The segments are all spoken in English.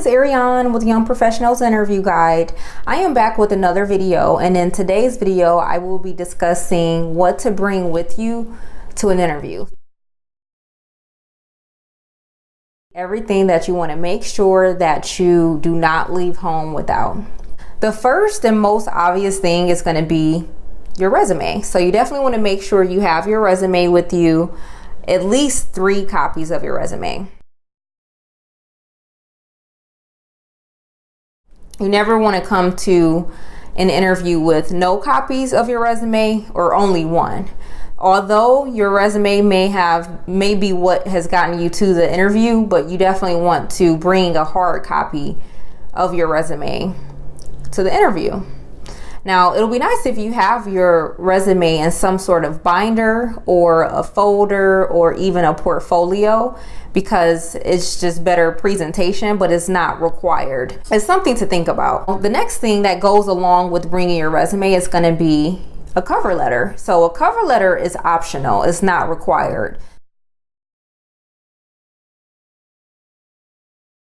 it's Ariane with Young Professionals Interview Guide. I am back with another video, and in today's video I will be discussing what to bring with you to an interview. Everything that you want to make sure that you do not leave home without. The first and most obvious thing is going to be your resume. So you definitely want to make sure you have your resume with you, at least 3 copies of your resume. You never want to come to an interview with no copies of your resume or only 1. Although your resume may be what has gotten you to the interview, but you definitely want to bring a hard copy of your resume to the interview. Now, it'll be nice if you have your resume in some sort of binder or a folder or even a portfolio, because it's just better presentation, but it's not required. It's something to think about. The next thing that goes along with bringing your resume is going to be a cover letter. So a cover letter is optional, it's not required.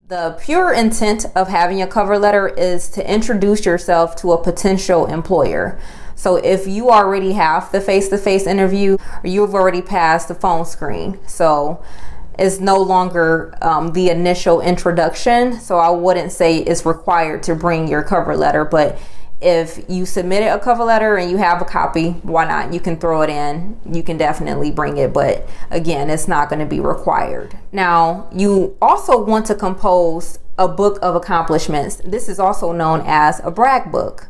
The pure intent of having a cover letter is to introduce yourself to a potential employer. So if you already have the face-to-face interview, or you've already passed the phone screen, so it's no longer the initial introduction. So I wouldn't say it's required to bring your cover letter, but if you submitted a cover letter and you have a copy, why not? You can throw it in. You can definitely bring it, but again, it's not going to be required. Now, you also want to compose a book of accomplishments. This is also known as a brag book.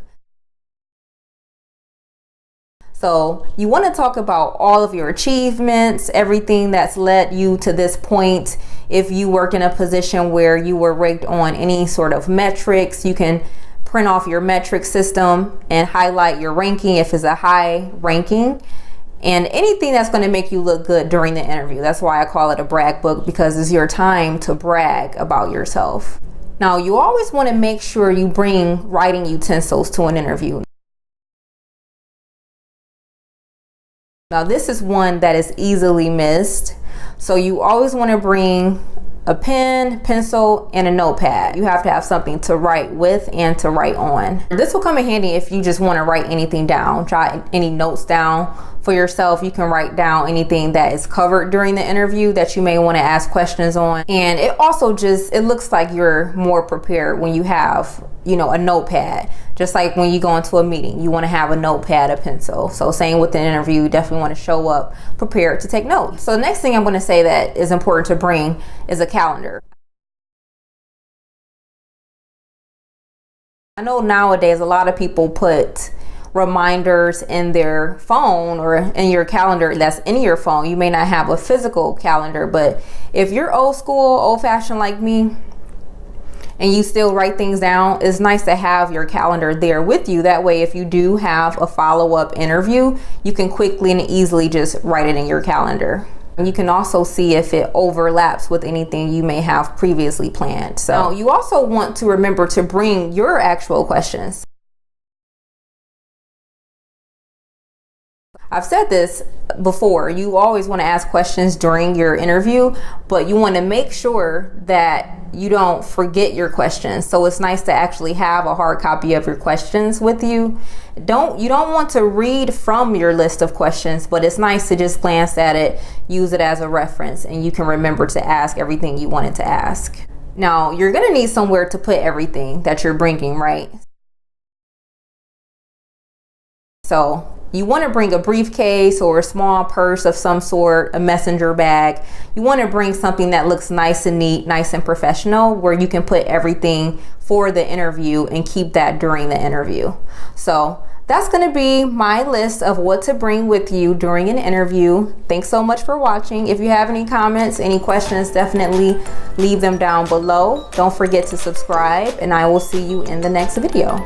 So you want to talk about all of your achievements, everything that's led you to this point. If you work in a position where you were ranked on any sort of metrics, you can print off your metric system and highlight your ranking if it's a high ranking, and anything that's going to make you look good during the interview. That's why I call it a brag book, because it's your time to brag about yourself. Now, you always want to make sure you bring writing utensils to an interview. Now, this is one that is easily missed. So you always want to bring a pen, pencil, and a notepad. You have to have something to write with and to write on. This will come in handy if you just want to write anything down, jot any notes down for yourself. You can write down anything that is covered during the interview that you may want to ask questions on. And it also it looks like you're more prepared when you have, a notepad. Just like when you go into a meeting, you want to have a notepad, a pencil. So same with the interview, you definitely want to show up prepared to take notes. So the next thing I'm going to say that is important to bring is a calendar. I know nowadays a lot of people put reminders in their phone or in your calendar that's in your phone. You may not have a physical calendar, but if you're old school, old fashioned like me, and you still write things down, it's nice to have your calendar there with you. That way, if you do have a follow-up interview, you can quickly and easily just write it in your calendar. And you can also see if it overlaps with anything you may have previously planned. So you also want to remember to bring your actual questions. I've said this before, you always want to ask questions during your interview, but you want to make sure that you don't forget your questions. So it's nice to actually have a hard copy of your questions with you. You don't want to read from your list of questions, but it's nice to just glance at it, use it as a reference, and you can remember to ask everything you wanted to ask. Now, you're going to need somewhere to put everything that you're bringing, right? So you want to bring a briefcase or a small purse of some sort, a messenger bag. You want to bring something that looks nice and neat, nice and professional, where you can put everything for the interview and keep that during the interview. So that's going to be my list of what to bring with you during an interview. Thanks so much for watching. If you have any comments, any questions, definitely leave them down below. Don't forget to subscribe, and I will see you in the next video.